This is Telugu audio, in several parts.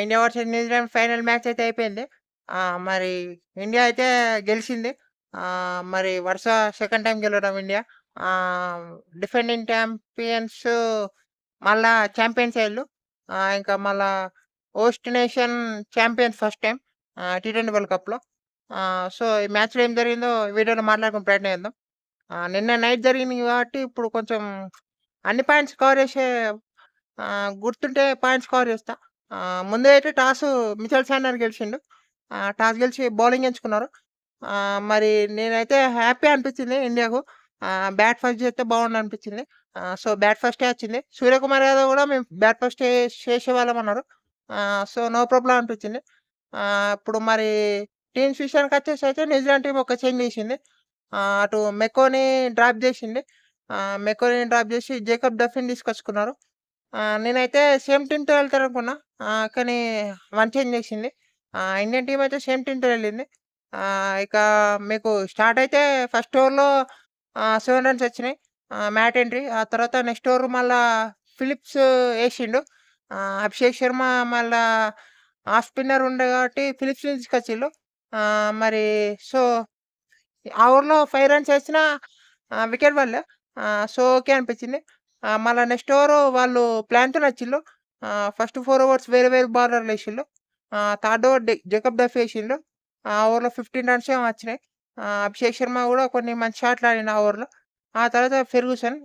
India versus New Zealand final match అయితే అయిపోయింది. మరి ఇండియా అయితే గెలిచింది. మరి వరుస సెకండ్ టైమ్ గెలవడం ఇండియా. డిఫెండింగ్ చాంపియన్స్ మళ్ళా చాంపియన్స్ అయ్యిళ్ళు. ఇంకా మళ్ళా host nation champions first time T20 world కప్‌లో. సో, ఈ మ్యాచ్‌లో ఏం జరిగిందో వీడియోలో మాట్లాడుకునే ప్రయత్నం చేద్దాం. నిన్న నైట్ జరిగింది కాబట్టి ఇప్పుడు కొంచెం అన్ని పాయింట్స్ కవర్ చేసే గుర్తుంటే పాయింట్స్ కవర్ చేస్తా. ముందు అయితే మిచెల్ శాంట్నర్ గెలిచిండు. టాస్ గెలిచి బౌలింగ్ ఎంచుకున్నారు. మరి నేనైతే హ్యాపీ అనిపించింది ఇండియాకు. బ్యాట్ ఫస్ట్ చేస్తే బాగుండనిపించింది. సో, బ్యాట్ ఫస్టే వచ్చింది. సూర్యకుమార్ యాదవ్ కూడా మేము బ్యాట్ ఫస్టే చేసేవాళ్ళమన్నారు. సో, నో ప్రాబ్లమ్ అనిపించింది. ఇప్పుడు మరి టీమ్స్ విషయానికొచ్చేసైతే న్యూజిలాండ్ టీమ్ ఒక చేంజ్ చేసింది. అటు మెకోని డ్రాప్ చేసి జేకబ్ డఫ్రిన్ తీసుకొచ్చుకున్నారు. నేనైతే సేమ్ టీమ్‌తో వెళ్తారనుకున్నా. కానీ వన్ చేంజ్ చేసింది. ఇండియన్ టీమ్ అయితే సేమ్ టీమ్‌తో వెళ్ళింది. ఇక మీకు స్టార్ట్ అయితే ఫస్ట్ ఓవర్‌లో 7 రన్స్ వచ్చినాయి. Matt entry. ఆ తర్వాత నెక్స్ట్ ఓవర్ మళ్ళా ఫిలిప్స్ ఏసిండు. అభిషేక్ శర్మ మళ్ళా ఆఫ్ స్పిన్నర్ ఉండే కాబట్టి ఫిలిప్స్‌ని తీసుకొచ్చిళ్ళు. మరి సో, ఆ ఓవర్‌లో 5 రన్స్ ఏసినా వికెట్ పడలే. సో, ఓకే అనిపించింది. మళ్ళా నెక్స్ట్ ఓవరు వాళ్ళు ప్లాన్‌తోని వచ్చిళ్ళు. ఫస్ట్ 4 ఓవర్స్ వేరే వేరే బౌలర్‌లేసిళ్ళు. థర్డ్ ఓవర్ జేకబ్ డఫ్ ఏసిండు. ఆ ఓవర్‌లో 15 రన్స్ ఏమో వచ్చినాయి. అభిషేక్ శర్మ గూడా కొన్ని మంచి షాట్లు ఆడిండు ఆ ఓవర్‌లో. ఆ తర్వాత ఫెర్గూసన్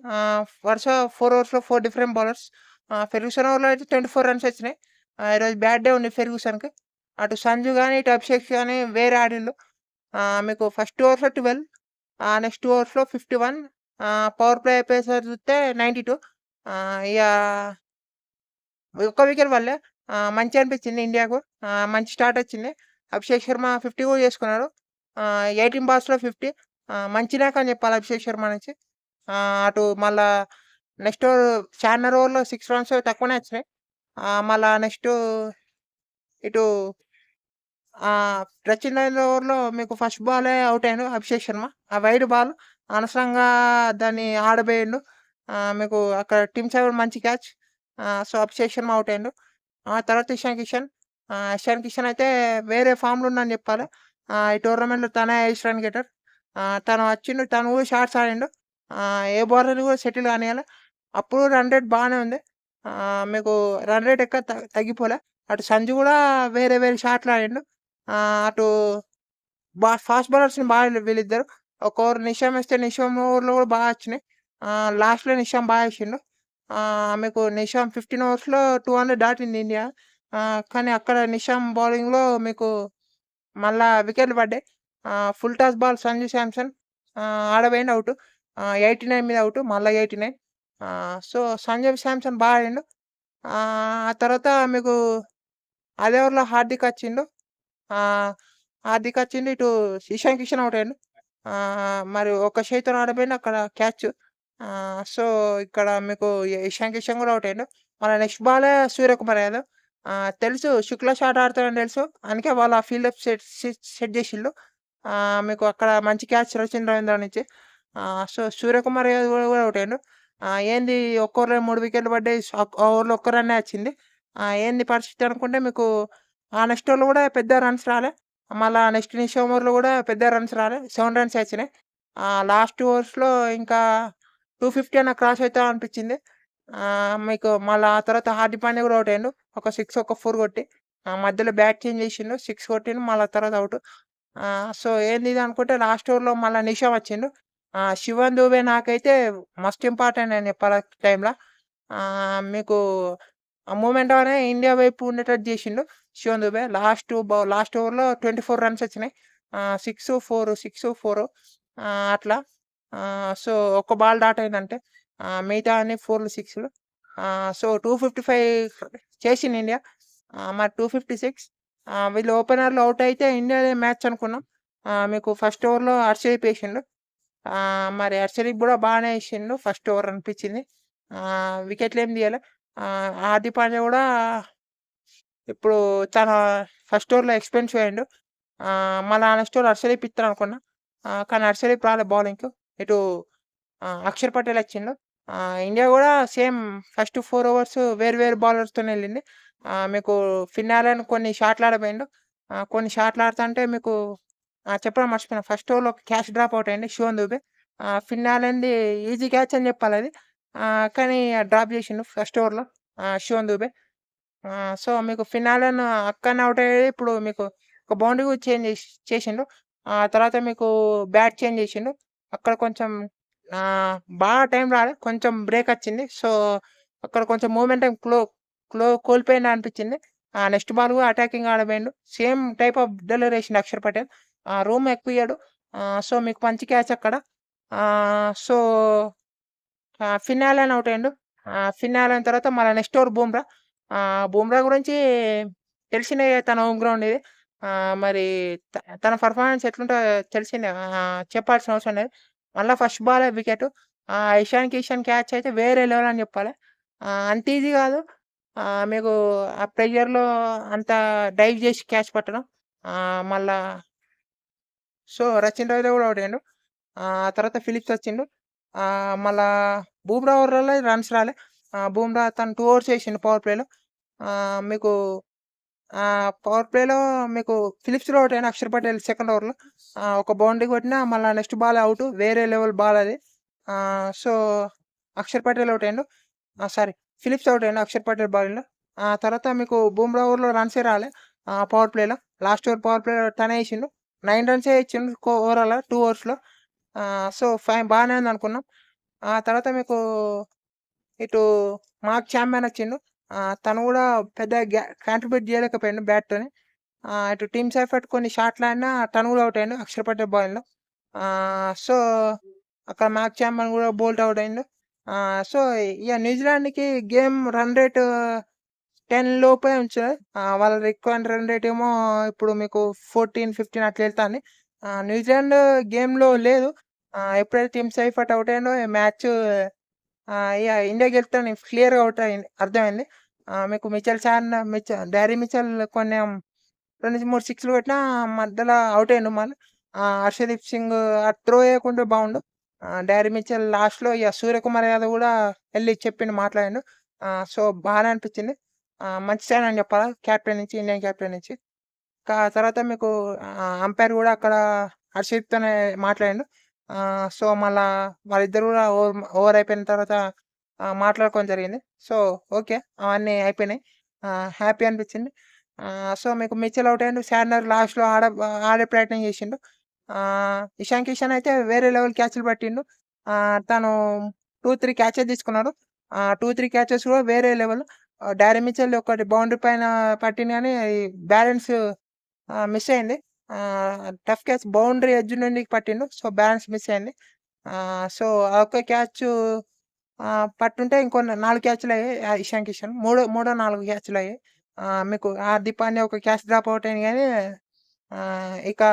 వరుస 4 ఓవర్స్‌లో 4 డిఫరెంట్ బౌలర్స్. ఫెర్గూసన్ ఓవర్‌లో అయితే 24 రన్స్ వచ్చినాయి. ఈరోజు బ్యాడ్ డే ఉంది ఫెర్గూసన్‌కి. అటు సంజు గాని, ఇటు అభిషేక్ గాని వేరే ఆడిళ్ళు. మీకు ఫస్ట్ ఓవర్స్‌లో 12 నెక్స్ట్ ఓవర్స్‌లో 51 పవర్ ప్లే అయిపోయేసరికి చూస్తే 92 ఇగ ఒక్క వికెట్ పడలే. మంచిగా అనిపించింది ఇండియాకు. మంచి స్టార్ట్ వచ్చింది. అభిషేక్ శర్మ 50 కూడా చేసుకున్నాడు. 18 బాల్స్‌లో 50 మంచి నాక్ అని చెప్పాలి అభిషేక్ శర్మ నుంచి. అటు మళ్ళా నెక్స్ట్ ఓవర్ చార్మినార్ ఓవర్‌లో 6 రన్స్ తక్కువనే వచ్చినాయి. మళ్ళా నెక్స్ట్ ఇటు రచిన్ ఓవర్‌లో మీకు ఫస్ట్ బాలే ఔట్ అయిండు అభిషేక్ శర్మ. ఆ వైడ్ బాల్ అనవసరంగా దాన్ని ఆడబోయిండు. మీకు అక్కడ టిమ్ సేవర్ మంచి catch. So, Abhishek Sharma out అయిండు. ఆ తర్వాత ఇషాన్ కిషన్ అయితే వేరే ఫామ్‌లో ఉందని చెప్పాలి. ఈ టోర్నమెంట్‌లో తనే హైయెస్ట్ రన్ గెటర్. తను వచ్చిండు. తను కూడా షాట్స్ ఆడిండు. ఏ బౌలర్‌ని కూడా సెటిల్ కానీయలే. అప్పుడు రన్ రేట్ బానే ఉంది. మీకు రన్ రేట్ ఎక్కడ తగ్గిపోలే. అటు సంజు కూడా వేరే వేరే షాట్లు ఆడిండు. అటు ఫాస్ట్ బౌలర్స్‌ని బాగా వీళ్ళిద్దరు. ఒక ఓవర్ నిషామ్ ఏస్తే నిషామ్ ఓవర్‌లో కూడా బాగా వచ్చినాయి. లాస్ట్‌లో నిషామ్ బాగా ఏసిండు. మీకు నిషామ్ 15 ఓవర్స్‌లో 200 దాటింది ఇండియా. కానీ అక్కడ నిషామ్ బౌలింగ్‌లో మీకు మళ్ళా వికెట్లు పడ్డాయి. Full toss ball Sanju Samson ఆడబోయిండు ఔటు. 89 మీద ఔటు. మళ్ళా 89. సో, సంజు శాంసన్ బాగా ఆడిండు. ఆ తర్వాత మీకు అదే ఓవర్‌లో హార్దిక్ వచ్చిండు. ఆహ్, హార్దిక్ వచ్చిండు. ఇటు ఇషాన్ కిషన్ ఔట్ అయిండు. మరి ఒక చేయితోని ఆడపోయిండు అక్కడ క్యాచ్. సో, ఇక్కడ మీకు ఇషాన్ కిషన్ కూడా ఔట్ అయిండు. మళ్ళా నెక్స్ట్ బాలే సూర్యకుమార్ యాదవ్. తెలుసు శుక్ల షాట్ ఆడతాడని తెలుసు. అందుకే వాళ్ళు ఆ ఫీల్డప్ సెట్ చేసిళ్ళు. మీకు అక్కడ మంచి క్యాచ్ రచిన్ రవీంద్ర నుంచి. సో, సూర్యకుమార్ యాదవ్ కూడా ఔట్ అయిండు. ఏంది ఒక్క ఓవర్‌లో 3 వికెట్లు పడ్డాయి. ఆ ఓవర్‌లో ఒక్క రన్నే వచ్చింది. ఏంది పరిస్థితి అనుకుంటే మీకు నెక్స్ట్ ఓవర్‌లో కూడా పెద్ద రన్స్ రాలే. మళ్ళా నెక్స్ట్ నిషా ఓవర్‌లో కూడా పెద్ద రన్స్ రాలే. 7 రన్సే వచ్చినాయి. లాస్ట్ ఓవర్స్‌లో ఇంకా 250 అన్న క్రాస్ అయితది అనిపించింది. మీకు మళ్ళా ఆ తర్వాత హార్దిక్ పాండ్యా కూడా ఔట్ అయిండు. ఒక 6, ఒక 4 కొట్టి. మధ్యలో బ్యాట్ చేంజ్ చేసిండు. 6 కొట్టిండు. మళ్ళా తర్వాత ఔట్. సో, ఏంది ఇది అనుకుంటే లాస్ట్ ఓవర్‌లో మళ్ళా నిషామ్ వచ్చిండు. శివన్ దూబే నాకైతే మస్ట్ ఇంపార్టెంట్ అని చెప్పాలి ఆ టైమ్‌ల. మీకు ఆ మూమెంట్ అనే ఇండియా వైపు ఉండేటట్టు చేసిండు శివన్ దూబే. లాస్ట్ ఓవర్‌లో 24 రన్స్ వచ్చినాయి. 6, 4, 6, 4 అట్లా. సో, ఒక్క బాల్ డాట్ అయిందంటే. మిగతా అన్ని 4లు, 6లు. సో, 255 చేసింది ఇండియా. మరి 256 వీళ్ళు ఓపెనర్‌లు ఔట్ అయితే ఇండియాదే మ్యాచ్ అనుకున్నాం. మీకు ఫస్ట్ ఓవర్‌లో హర్షదీప్ ఏసిండు. మరి హర్షదీప్ గూడా బానే ఏసిండు. ఫస్ట్ ఓవర్ అనిపించింది. వికెట్‌లేమి తీయలే. హార్దిక్ పాండ్యా గూడా ఇప్పుడు తన ఫస్ట్ ఓవర్‌లో ఎక్స్‌పెన్సివ్ అయ్యిండు. మళ్ళా నెక్స్ట్ ఓవర్ హర్షదీప్ ఇత్తరనుకున్నా. కానీ హర్షదీప్ రాలే బౌలింగ్‌కు. ఇటు అక్షర్ పటేల్ వచ్చిండు. ఇండియా గూడా సేమ్ ఫస్ట్ 4 ఓవర్స్ వేరు వేరు బౌలర్స్‌తోని ఎళ్ళింది. మీకు ఫినాలే కొన్ని షాట్‌లు ఆడబోయిండు. కొన్ని షాట్‌లు ఆడుతాంటే మీకు చెప్పడం మర్చిపోయినా. ఫస్ట్ ఓవర్‌లో ఒక క్యాచ్ డ్రాప్ ఔట్ అయింది శివన్ దుబే. ఫినాలేంది ఈజీ క్యాచ్ అని జెప్పాలది. కానీ డ్రాప్ జేసిండు ఫస్ట్ ఓవర్‌లో శివన్ దుబే. సో, మీకు ఫినాలెను అక్కడనే ఔట్ అయ్యాడు. ఇప్పుడు మీకు ఒక బౌండరీ కూడా చేంజ్ చేసిండు. తర్వాత మీకు బ్యాట్ చేంజ్ చేసిండు. అక్కడ కొంచెం బాగా టైం రాలే. కొంచెం బ్రేక్ వచ్చింది. సో, అక్కడ కొంచెం మూమెంటం కోల్పోయిండు అనిపించింది. నెక్స్ట్ బాల్ కూడా అటాకింగ్ ఆడబోయిండు. సేమ్ టైప్ ఆఫ్ డెలివరీ ఏసిండు అక్షర్ పటేల్. రూమ్ ఎక్కువియ్యడు. సో, మీకు మంచి క్యాచ్ అక్కడ. సో ఫినాలే ఔట్ అయిండు. ఫినాలే అయిన తర్వాత మళ్ళా నెక్స్ట్ ఓవర్ బుమ్రా. బుమ్రా గురించి తెలిసిందే తన హోమ్ గ్రౌండ్ ఇది. మరి తన పెర్ఫార్మన్స్ ఎట్లుంటదో తెలిసిందే. చెప్పాల్సిన అవసరం లేదు. మళ్ళా ఫస్ట్ బాలే వికెటు. ఇషాన్ కిషన్ క్యాచ్ అయితే వేరే లెవెల్ అని చెప్పాలి. అంత ఈజీ కాదు. మీకు ఆ ప్రెషర్‌లో అంత డైవ్ చేసి క్యాచ్ పట్టడం. మళ్ళా సో, రచిన్ రవీంద్ర కూడా ఔట్ అయ్యిండు. తర్వాత ఫిలిప్స్ వచ్చిండు. మళ్ళా బూమ్రా ఓవర్‌లో రన్స్ రాలే. బూమ్రా తను 2 ఓవర్స్ ఏసిండు పవర్ ప్లేలో. మీకు పవర్ ప్లేలో మీకు ఫిలిప్స్ కూడా ఔట్ అయ్యిండు అక్షర్ పటేల్ సెకండ్ ఓవర్‌లో. ఒక బౌండరీ కొట్టినా మళ్ళా నెక్స్ట్ బాల్ ఔట్. వేరే లెవెల్ బాల్ అది. సో, అక్షర్ పటేల్ ఔట్ అయ్యిండు. సారీ ఫిలిప్స్ ఔట్ అయ్యిండు అక్షర్ పటేల్ బౌలింగ్‌లో. తర్వాత మీకు బూమ్రా ఓవర్‌లో రన్సే రాలే. పవర్ ప్లేలో. లాస్ట్ ఓవర్ పవర్ ప్లేలో తనే ఏసిండు. 9 రన్సే ఇచ్చిండు ఓవరాల్‌గా 2 ఓవర్స్‌లో. సో, బానే ఉందనుకున్నాం. తర్వాత మీకు ఇటు మార్క్ చాంపియన్ వచ్చిండు. తను గూడా పెద్ద కాంట్రిబ్యూట్ జేయలేకపోయిండు బ్యాట్‌తోని. ఇటు టీమ్ ఎఫర్ట్ కొన్ని షాట్‌లాడినా తను గూడా ఔట్ అయ్యిండు అక్షర్ పటేల్ బౌలింగ్‌లో. సో, అక్కడ మార్క్ చాంపియన్ గూడా బోల్ట్ ఔట్ అయ్యిండు. సో, ఇగ న్యూజిలాండ్‌కి గేమ్ రన్ రేట్ 10 లోపే ఉంచారు. వాళ్ళ రిక్వైర్డ్ రన్ రేట్ ఏమో ఇప్పుడు మీకు 14, 15 అట్లా ఎళ్తాంది. న్యూజిలాండ్ గేమ్‌లో లేదు. ఎప్పుడైతే టీమ్ ఎఫర్ట్ ఔట్ అయిండో ఈ మ్యాచ్ ఇగ ఇండియా గెలుత్తదని క్లియర్‌గా ఔట్ అయింది అర్థమైంది. మీకు డ్యారీ మిచెల్ కొన్ని 2, 3 సిక్స్‌లు కొట్టినా మధ్యలో ఔట్ అయిండు మళ్ళీ. హర్షదీప్ సింగ్ త్రో ఎయకుంటే బావుండు. డ్యారీ మిచెల్ లాస్ట్‌లో ఇగ సూర్యకుమార్ యాదవ్ గూడా ఎళ్లి చెప్పిండు మాట్లాడిండు. సో, బానే అనిపించింది. మంచి సైన్ అని చెప్పాలా కెప్టెన్ నుంచి ఇండియన్ కెప్టెన్ నుంచి. తర్వాత మీకు అంపైర్ గూడా అక్కడ హర్షిత్‌తోనే మాట్లాడిండు. సో, మళ్ళా వాళ్ళిద్దరు గూడా ఓవర్ అయిపోయిన తర్వాత మాట్లాడుకోవడం జరిగింది. So, okay. అవన్నీ అయిపోయినాయి. హ్యాపీ అనిపించింది. సో, మీకు మిచెల్ ఔట్ అయ్యిండు. శార్నర్ లాస్ట్‌లో ఆడే ప్రయత్నం చేసిండు. ఇషాన్ కిషన్ అయితే వేరే లెవెల్ క్యాచ్‌లు పట్టిండు. తను 2, 3 క్యాచెస్ తీసుకున్నాడు. 2, 3 క్యాచెస్ కూడా వేరే లెవెల్. డారీ మిచెల్ ఒకటి బౌండరీ పైన పట్టింది గానీ బ్యాలెన్స్ మిస్ అయింది. టఫ్ క్యాచ్ బౌండరీ ఎడ్జ్ నుండి పట్టిండు. సో, బ్యాలెన్స్ మిస్ అయింది. సో, ఆ ఒక్క క్యాచు పట్టుంటే ఇంకో 4 క్యాచ్‌లయ్యాయి ఇషాన్ కిషన్. మూడో 4 క్యాచ్‌లయ్యాయి. మీకు హార్దిక్ పాండ్యా ఒక క్యాచ్ డ్రాప్ ఔట్ అయింది గానీ ఇక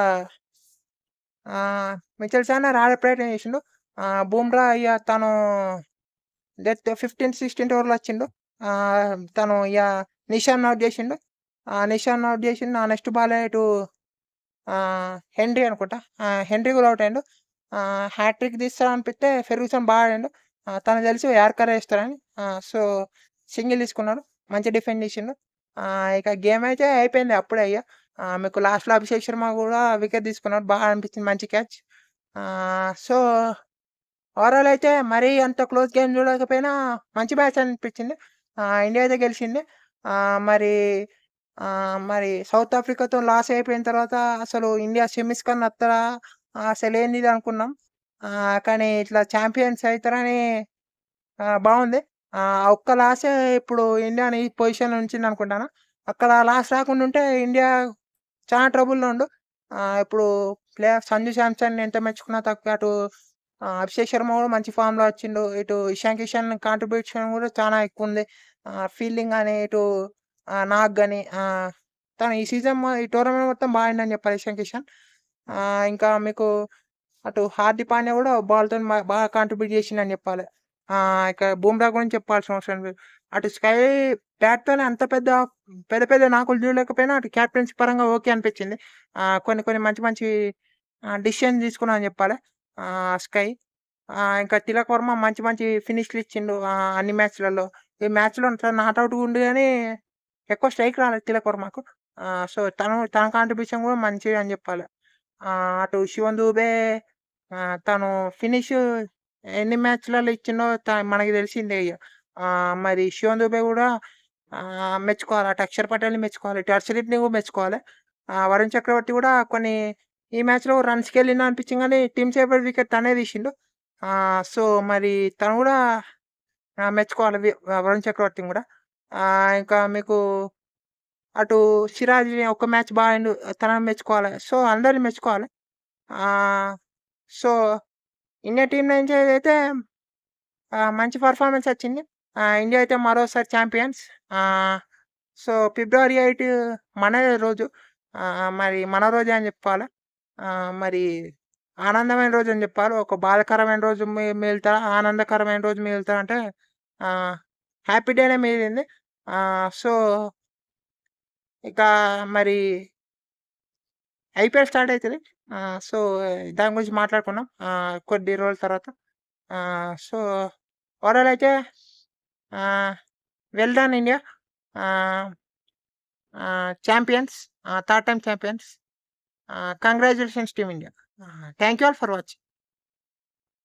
మిచెల్ శార్నర్ ఆడే ప్రయత్నం చేసిండు. బుమ్రా ఇగ తను 15థ్, 16థ్ ఓవర్‌లో వచ్చిండు. తను ఇగ నిషాన్‌ని ఔట్ చేసిండు. నిషాన్‌ని ఔట్ చేసిండు. నెక్స్ట్ బాలే ఇటు హెన్రీ అనుకుంటా. హెన్రీ కూడా ఔట్ అయిండు. హ్యాట్రిక్ తీస్తాడనిపిస్తే ఫెర్గుసన్ బాగా ఆడిండు. తనకు తెలుసు యార్కర్ ఏస్తాడని. సో, సింగిల్ తీసుకున్నాడు. మంచిగా డిఫెండ్ చేసిండు. ఇక గేమ్ అయితే అయిపోయింది అప్పుడే ఇగ. మీకు లాస్ట్‌లో అభిషేక్ శర్మ కూడా వికెట్ తీసుకున్నాడు. బాగా అనిపించింది మంచి క్యాచ్. సో, ఓవరాల్ అయితే మరీ అంత క్లోజ్ గేమ్ చూడకపోయినా మంచి మ్యాచ్ అనిపించింది. ఇండియా అయితే గెలిచింది. మరి మరి సౌత్ ఆఫ్రికాతో లాస్ అయిపోయిన తర్వాత అసలు ఇండియా సెమీస్ కన్నా వత్తరా? అసలేందిది అనుకున్నాం. కానీ ఇట్లా చాంపియన్స్ అయితారని బావుంది. ఆ ఒక్క లాసే ఇప్పుడు ఇండియాని ఈ పొజిషన్‌లో ఉంచిందనుకుంటాను. అక్కడ లాస్ రాకుండుంటే ఇండియా చాలా ట్రబుల్‌లో ఉండు. ఇప్పుడు సంజు శాంసన్ ఎంత మెచ్చుకున్నా తక్కువే. అటు అభిషేక్ శర్మ కూడా మంచి ఫామ్‌లో వచ్చిండు. ఇటు ఇషాన్ కిషన్ కాంట్రిబ్యూషన్ కూడా చానా ఎక్కువుంది. ఫీల్డింగ్ గాని, ఇటు నాగ్ గాని తను ఈ ఈ టోర్నమెంట్ మొత్తం బా ఆడిండని చెప్పాలి ఇషాన్ కిషన్. ఇంకా మీకు అటు హార్దిక్ పాండ్యా కూడా బాల్‌తోని బాగా కాంట్రిబ్యూట్ చేసిండని చెప్పాలి. ఇక బుమ్రా గురించి చెప్పాల్సిన అవసరం లేదు. అటు బ్యాట్‌తోనే అంత పెద్ద పెద్ద నాకులు చూడలేకపోయినా అటు కెప్టెన్సీ పరంగా ఓకే అనిపించింది. కొన్ని కొన్ని మంచి మంచి డెసిషన్ తీసుకున్నాడని చెప్పాలి. స్కై. ఇంకా తిలక్ వర్మ మంచి మంచి ఫినిష్‌లు ఇచ్చిండు అన్ని మ్యాచ్‌లలో. ఈ మ్యాచ్‌లో నాట్ ఔట్‌గా ఉండు గానీ ఎక్కువ స్ట్రైక్ రాలేదు తిలక్ వర్మకు. సో, తన కాంట్రిబ్యూషన్ గూడా మంచిదే అని జెప్పాలి. అటు శివం దూబే తను ఫినిష్ ఎన్ని మ్యాచ్‌లలో ఇచ్చిండో మనకి తెలిసిందే ఇగ. మరి శివం దూబే గూడా మెచ్చుకోవాలి. అటు అక్షర్ పటేల్‌ని మెచ్చుకోవాలి. ఇటు హర్షదీప్‌ని గూడా మెచ్చుకోవాలి. వరుణ్ చక్రవర్తి గూడా కొన్ని ఈ మ్యాచ్‌లో రన్స్‌కెళ్ళిండు అనిపించింది గానీ టీమ్ సేపర్ వికెట్ తనే తీసిండు. సో, మరి తను గూడా మెచ్చుకోవాలి వరుణ్ చక్రవర్తిని గూడా. ఇంకా మీకు అటు సిరాజ్ ఒక మ్యాచ్ బా ఆడిండు. తనని మెచ్చుకోవాలి. సో, అందరిని మెచ్చుకోవాలి. ఆహ్, సో, ఇండియా టీమ్ నుంచి అయితే మంచి పెర్ఫార్మన్స్ వచ్చింది. ఇండియా అయితే మరోసారి ఛాంపియన్స్. ఆహ్, సో, ఫిబ్రవరి 8 మనదే రోజు. మరి మన రోజే అని జెప్పాలి. మరి ఆనందమైన రోజని జెప్పాలి. ఒక బాధాకరమైన రోజు మిగులుతదా? ఆనందకరమైన రోజు మిగులుతదా అంటే ఆహ్, హ్యాపీ డేనే మిగిలింది. సో, ఇక మరి ఐపీఎల్ స్టార్ట్ అయితది. సో, దాని గురించి మాట్లాడుకుందాం కొద్ది రోజుల తర్వాత. సో, ఓవరాల్ అయితే ఆహ్, వెల్ డన్ ఇండియా. ఆహ్, champions. Third time champions. Congratulations team India. Thank you all for watching.